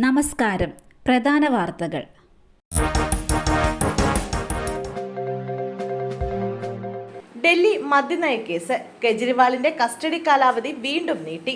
നമസ്കാരം. പ്രധാന വാർത്തകൾ. ഡൽഹി മദ്യനയ കേസ്. കെജ്രിവാളിന്റെ കസ്റ്റഡി കാലാവധി വീണ്ടും നീട്ടി.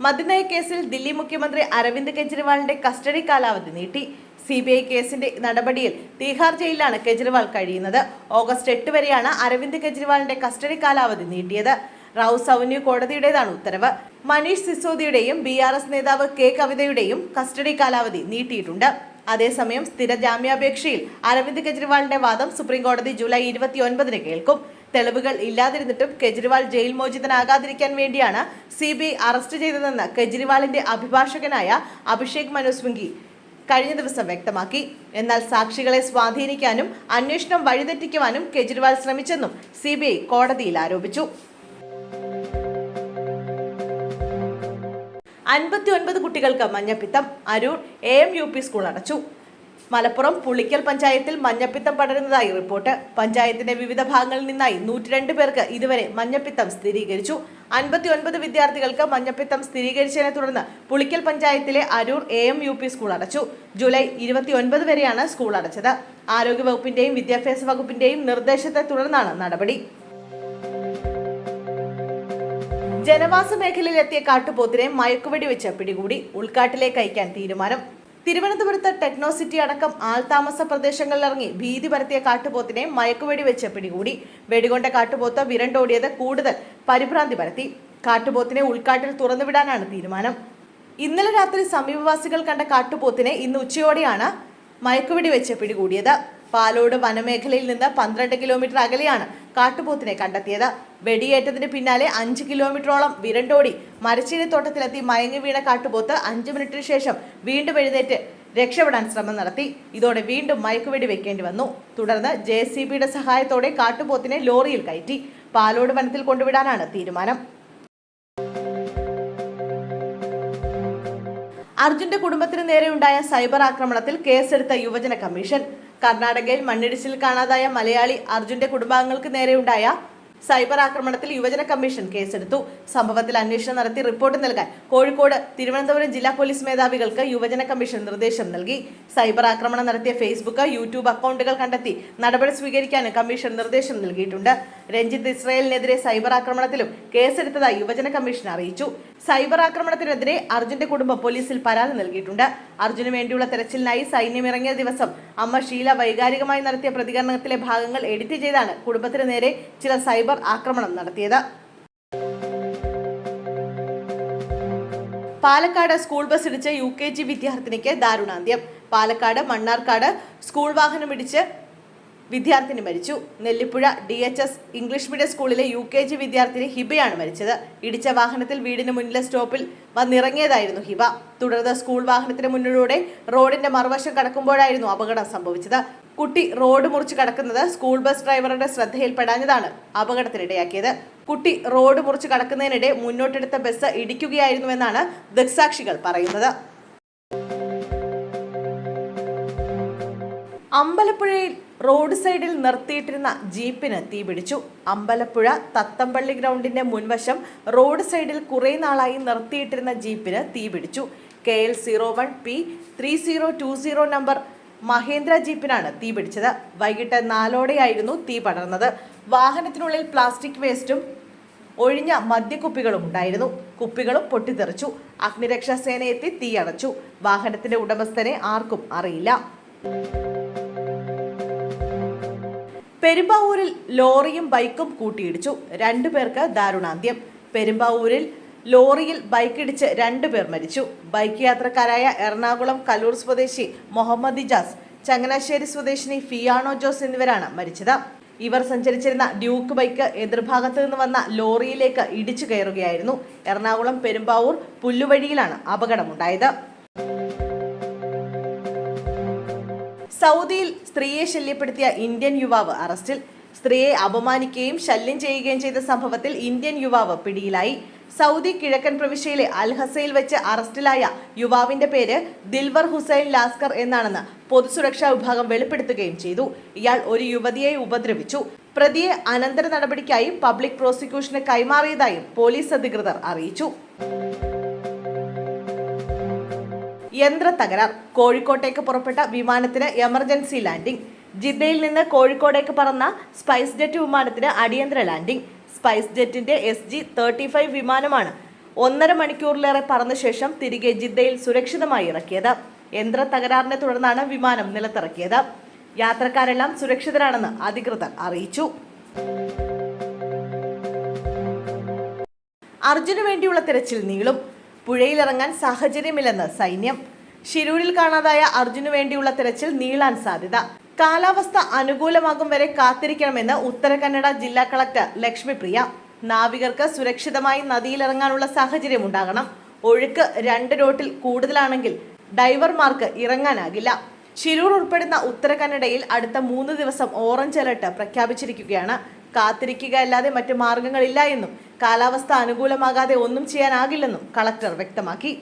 മദ്യനയ കേസിൽ ദില്ലി മുഖ്യമന്ത്രി അരവിന്ദ് കെജ്രിവാളിന്റെ കസ്റ്റഡി കാലാവധി നീട്ടി. CBI കേസിന്റെ നടപടിയിൽ തീഹാർ ജയിലിലാണ് കെജ്രിവാൾ കഴിയുന്നത്. ഓഗസ്റ്റ് 8 വരെയാണ് അരവിന്ദ് കെജ്രിവാളിന്റെ കസ്റ്റഡി കാലാവധി നീട്ടിയത്. റൌസ് അവന്യൂ കോടതിയുടേതാണ് ഉത്തരവ്. മനീഷ് സിസോദിയുടെയും BRS നേതാവ് K കവിതയുടെയും കസ്റ്റഡി കാലാവധി നീട്ടിയിട്ടുണ്ട്. അതേസമയം സ്ഥിര ജാമ്യാപേക്ഷയിൽ അരവിന്ദ് കെജ്രിവാളിന്റെ വാദം സുപ്രീംകോടതി ജൂലൈ 29 കേൾക്കും. തെളിവുകൾ ഇല്ലാതിരുന്നിട്ടും കെജ്രിവാൾ ജയിൽ മോചിതനാകാതിരിക്കാൻ വേണ്ടിയാണ് CBI അറസ്റ്റ് ചെയ്തതെന്ന് കെജ്രിവാളിന്റെ അഭിഭാഷകനായ അഭിഷേക് മനു സിംഘി കഴിഞ്ഞ ദിവസം വ്യക്തമാക്കി. എന്നാൽ സാക്ഷികളെ സ്വാധീനിക്കാനും അന്വേഷണം വഴിതെറ്റിക്കുവാനും കെജ്രിവാൾ ശ്രമിച്ചെന്നും CBI കോടതിയിൽ ആരോപിച്ചു. 59 കുട്ടികൾക്ക് മഞ്ഞപ്പിത്തം. അരൂർ AMUP സ്കൂൾ അടച്ചു. മലപ്പുറം പുളിക്കൽ പഞ്ചായത്തിൽ മഞ്ഞപ്പിത്തം പടരുന്നതായി റിപ്പോർട്ട്. പഞ്ചായത്തിന്റെ വിവിധ ഭാഗങ്ങളിൽ നിന്നായി 102 പേർക്ക് ഇതുവരെ മഞ്ഞപ്പിത്തം സ്ഥിരീകരിച്ചു. 59 വിദ്യാർത്ഥികൾക്ക് മഞ്ഞപ്പിത്തം സ്ഥിരീകരിച്ചതിനെ തുടർന്ന് പുളിക്കൽ പഞ്ചായത്തിലെ അരൂർ AMUP സ്കൂൾ അടച്ചു. ജൂലൈ 29 വരെയാണ് സ്കൂൾ അടച്ചത്. ആരോഗ്യവകുപ്പിന്റെയും വിദ്യാഭ്യാസ വകുപ്പിന്റെയും നിർദ്ദേശത്തെ തുടർന്നാണ് നടപടി. ജനവാസ മേഖലയിലെത്തിയ കാട്ടുപോത്തിനെ മയക്കുവെടി വെച്ച് പിടികൂടി. ഉൾക്കാട്ടിലേക്ക് അയക്കാൻ തീരുമാനം. തിരുവനന്തപുരത്ത് ടെക്നോസിറ്റി അടക്കം ആൾതാമസ പ്രദേശങ്ങളിലിറങ്ങി ഭീതി പരത്തിയ കാട്ടുപോത്തിനെ മയക്കുവെടി വെച്ച് പിടികൂടി. വെടികൊണ്ട കാട്ടുപോത്ത് വിരണ്ടോടിയത് കൂടുതൽ പരിഭ്രാന്തി പരത്തി. കാട്ടുപോത്തിനെ ഉൾക്കാട്ടിൽ തുറന്നുവിടാനാണ് തീരുമാനം. ഇന്നലെ രാത്രി സമീപവാസികൾ കണ്ട കാട്ടുപോത്തിനെ ഇന്ന് ഉച്ചയോടെയാണ് മയക്കുവെടി വെച്ച് പിടികൂടിയത്. പാലോട് വനമേഖലയിൽ നിന്ന് 12 കിലോമീറ്റർ അകലെയാണ് കാട്ടുപോത്തിനെ കണ്ടെത്തിയത്. വെടിയേറ്റതിന് പിന്നാലെ 5 കിലോമീറ്ററോളം വിരണ്ടോടി മരച്ചീനിത്തോട്ടത്തിലെത്തി മയങ്ങി വീണ കാട്ടുപോത്ത് 5 മിനിറ്റിന് ശേഷം വീണ്ടും എഴുന്നേറ്റ് രക്ഷപ്പെടാൻ ശ്രമം നടത്തി. ഇതോടെ വീണ്ടും മയക്കുവെടി വെക്കേണ്ടി വന്നു. തുടർന്ന് JCBയുടെ സഹായത്തോടെ കാട്ടുപോത്തിനെ ലോറിയിൽ കയറ്റി പാലോട് വനത്തിൽ കൊണ്ടുവിടാനാണ് തീരുമാനം. അർജുന്റെ കുടുംബത്തിന് നേരെയുണ്ടായ സൈബർ ആക്രമണത്തിൽ കേസെടുത്ത യുവജന കമ്മീഷൻ. കർണാടകയിൽ മണ്ണിടിച്ചിൽ കാണാതായ മലയാളി അർജുന്റെ കുടുംബാംഗങ്ങൾക്ക് നേരെയുണ്ടായ സൈബർ ആക്രമണത്തിൽ യുവജന കമ്മീഷൻ കേസെടുത്തു. സംഭവത്തിൽ അന്വേഷണം നടത്തി റിപ്പോർട്ട് നൽകാൻ കോഴിക്കോട്, തിരുവനന്തപുരം ജില്ലാ പോലീസ് മേധാവികൾക്ക് യുവജന കമ്മീഷൻ നിർദ്ദേശം നൽകി. സൈബർ ആക്രമണം നടത്തിയ Facebook, YouTube അക്കൗണ്ടുകൾ കണ്ടെത്തി നടപടി സ്വീകരിക്കാനും കമ്മീഷൻ നിർദ്ദേശം നൽകിയിട്ടുണ്ട്. രഞ്ജിത്ത് ഇസ്രായേലിനെതിരെ സൈബർ ആക്രമണത്തിലും കേസെടുത്തതായി യുവജന കമ്മീഷൻ അറിയിച്ചു. സൈബർ ആക്രമണത്തിനെതിരെ അർജുന്റെ കുടുംബം പോലീസിൽ പരാതി നൽകിയിട്ടുണ്ട്. അർജുന് വേണ്ടിയുള്ള തെരച്ചിലിനായി സൈന്യം ഇറങ്ങിയ ദിവസം അമ്മ ഷീല വൈകാരികമായി നടത്തിയ പ്രതികരണത്തിലെ ഭാഗങ്ങൾ എഡിറ്റ് ചെയ്താണ് കുടുംബത്തിന് നേരെ ചില സൈബർ ആക്രമണം നടത്തിയത്. പാലക്കാട് സ്കൂൾ ബസ് ഇടിച്ച് UKG വിദ്യാർത്ഥിനിക്ക് ദാരുണാന്ത്യം. പാലക്കാട് മണ്ണാർക്കാട് സ്കൂൾ വാഹനം ഇടിച്ച് വിദ്യാർത്ഥിനി മരിച്ചു. നെല്ലിപ്പുഴ DHS ഇംഗ്ലീഷ് മീഡിയം സ്കൂളിലെ UKG വിദ്യാർത്ഥിനി ഹിബയാണ് മരിച്ചത്. ഇടിച്ച വാഹനത്തിൽ വീടിന് മുന്നിലെ സ്റ്റോപ്പിൽ വന്നിറങ്ങിയതായിരുന്നു ഹിബ. തുടർന്ന് സ്കൂൾ വാഹനത്തിന് മുന്നിലൂടെ റോഡിന്റെ മറുവശം കടക്കുമ്പോഴായിരുന്നു അപകടം സംഭവിച്ചത്. കുട്ടി റോഡ് മുറിച്ച് കടക്കുന്നത് സ്കൂൾ ബസ് ഡ്രൈവറുടെ ശ്രദ്ധയിൽപ്പെടാഞ്ഞതാണ് അപകടത്തിനിടയാക്കിയത്. കുട്ടി റോഡ് മുറിച്ച് കടക്കുന്നതിനിടെ മുന്നോട്ടെടുത്ത ബസ് ഇടിക്കുകയായിരുന്നുവെന്നാണ് ദൃക്സാക്ഷികൾ പറയുന്നത്. അമ്പലപ്പുഴയിൽ റോഡ് സൈഡിൽ നിർത്തിയിട്ടിരുന്ന ജീപ്പിന് തീപിടിച്ചു. അമ്പലപ്പുഴ തത്തമ്പള്ളി ഗ്രൗണ്ടിന്റെ മുൻവശം റോഡ് സൈഡിൽ കുറെ നാളായി നിർത്തിയിട്ടിരുന്ന ജീപ്പിന് തീപിടിച്ചു. KL 01P3020 നമ്പർ മഹേന്ദ്ര ജീപ്പിനാണ് തീപിടിച്ചത്. വൈകിട്ട് 4ഓടെയായിരുന്നു തീ പടർന്നത്. വാഹനത്തിനുള്ളിൽ പ്ലാസ്റ്റിക് വേസ്റ്റും ഒഴിഞ്ഞ മദ്യക്കുപ്പികളും ഉണ്ടായിരുന്നു. കുപ്പികളും പൊട്ടിത്തെറിച്ചു. അഗ്നിരക്ഷാ സേന എത്തി തീ അണച്ചു. വാഹനത്തിന്റെ ഉടമസ്ഥനെ ആർക്കും അറിയില്ല. പെരുമ്പാവൂരിൽ ലോറിയും ബൈക്കും കൂട്ടിയിടിച്ചു. 2 പേർക്ക് ദാരുണാന്ത്യം. പെരുമ്പാവൂരിൽ ലോറിയിൽ ബൈക്കിടിച്ച് 2 പേർ മരിച്ചു. ബൈക്ക് യാത്രക്കാരായ എറണാകുളം കലൂർ സ്വദേശി മുഹമ്മദ് ഇജാസ്, ചങ്ങനാശ്ശേരി സ്വദേശിനി ഫിയാണോ ജോസ് എന്നിവരാണ് മരിച്ചത്. ഇവർ സഞ്ചരിച്ചിരുന്ന ഡ്യൂക്ക് ബൈക്ക് എതിർഭാഗത്ത് നിന്ന് വന്ന ലോറിയിലേക്ക് ഇടിച്ചു കയറുകയായിരുന്നു. എറണാകുളം പെരുമ്പാവൂർ പുല്ലുവഴിയിലാണ് അപകടമുണ്ടായത്. സൗദിയിൽ സ്ത്രീയെ ശല്യപ്പെടുത്തിയ ഇന്ത്യൻ യുവാവ് അറസ്റ്റിൽ. സ്ത്രീയെ അപമാനിക്കുകയും ശല്യം ചെയ്യുകയും ചെയ്ത സംഭവത്തിൽ ഇന്ത്യൻ യുവാവ് പിടിയിലായി. സൗദി കിഴക്കൻ പ്രവിശ്യയിലെ അൽ ഹസയിൽ വെച്ച് അറസ്റ്റിലായ യുവാവിന്റെ പേര് ദിൽവർ ഹുസൈൻ ലാസ്കർ എന്നാണെന്ന് പൊതുസുരക്ഷാ വിഭാഗം വെളിപ്പെടുത്തുകയും ചെയ്തു. ഇയാൾ ഒരു യുവതിയെ ഉപദ്രവിച്ചു. പ്രതിയെ അനന്തര നടപടിക്കായി പബ്ലിക് പ്രോസിക്യൂഷന് കൈമാറിയതായും പോലീസ് അധികൃതർ അറിയിച്ചു. യന്ത്ര തകരാർ. കോഴിക്കോട്ടേക്ക് പുറപ്പെട്ട വിമാനത്തിന് എമർജൻസി ലാൻഡിംഗ്. ജിദ്ദയിൽ നിന്ന് കോഴിക്കോടേക്ക് പറന്ന സ്പൈസ് ജെറ്റ് വിമാനത്തിന് അടിയന്തര ലാൻഡിംഗ്. സ്പൈസ് ജെറ്റിന്റെ SG-35 വിമാനമാണ് 1.5 മണിക്കൂറിലേറെ പറന്ന ശേഷം തിരികെ ജിദ്ദയിൽ സുരക്ഷിതമായി ഇറക്കിയത്. യന്ത്ര തകരാറിനെ തുടർന്നാണ് വിമാനം നിലത്തിറക്കിയത്. യാത്രക്കാരെല്ലാം സുരക്ഷിതരാണെന്ന് അധികൃതർ അറിയിച്ചു. അർജുന് വേണ്ടിയുള്ള തെരച്ചിൽ നീളും. പുഴയിലിറങ്ങാൻ സാഹചര്യമില്ലെന്ന് സൈന്യം. ഷിരൂരിൽ കാണാതായ അർജുന് വേണ്ടിയുള്ള തെരച്ചിൽ നീളാൻ സാധ്യത. കാലാവസ്ഥ അനുകൂലമാകും വരെ കാത്തിരിക്കണമെന്ന് ഉത്തര കന്നഡ ജില്ലാ കളക്ടർ ലക്ഷ്മിപ്രിയ. നാവികർക്ക് സുരക്ഷിതമായി നദിയിലിറങ്ങാനുള്ള സാഹചര്യം ഉണ്ടാകണം. ഒഴുക്ക് 2 നോട്ടിൽ കൂടുതലാണെങ്കിൽ ഡൈവർമാർക്ക് ഇറങ്ങാനാകില്ല. ഷിരൂർ ഉൾപ്പെടുന്ന ഉത്തര കന്നഡയിൽ അടുത്ത 3 ദിവസം ഓറഞ്ച് അലർട്ട് പ്രഖ്യാപിച്ചിരിക്കുകയാണ്. കാത്തിരിക്കുക അല്ലാതെ മറ്റു മാർഗങ്ങളില്ല എന്നും കാലാവസ്ഥ അനുകൂലമാകാതെ ഒന്നും ചെയ്യാനാകില്ലെന്നും കളക്ടർ വ്യക്തമാക്കി.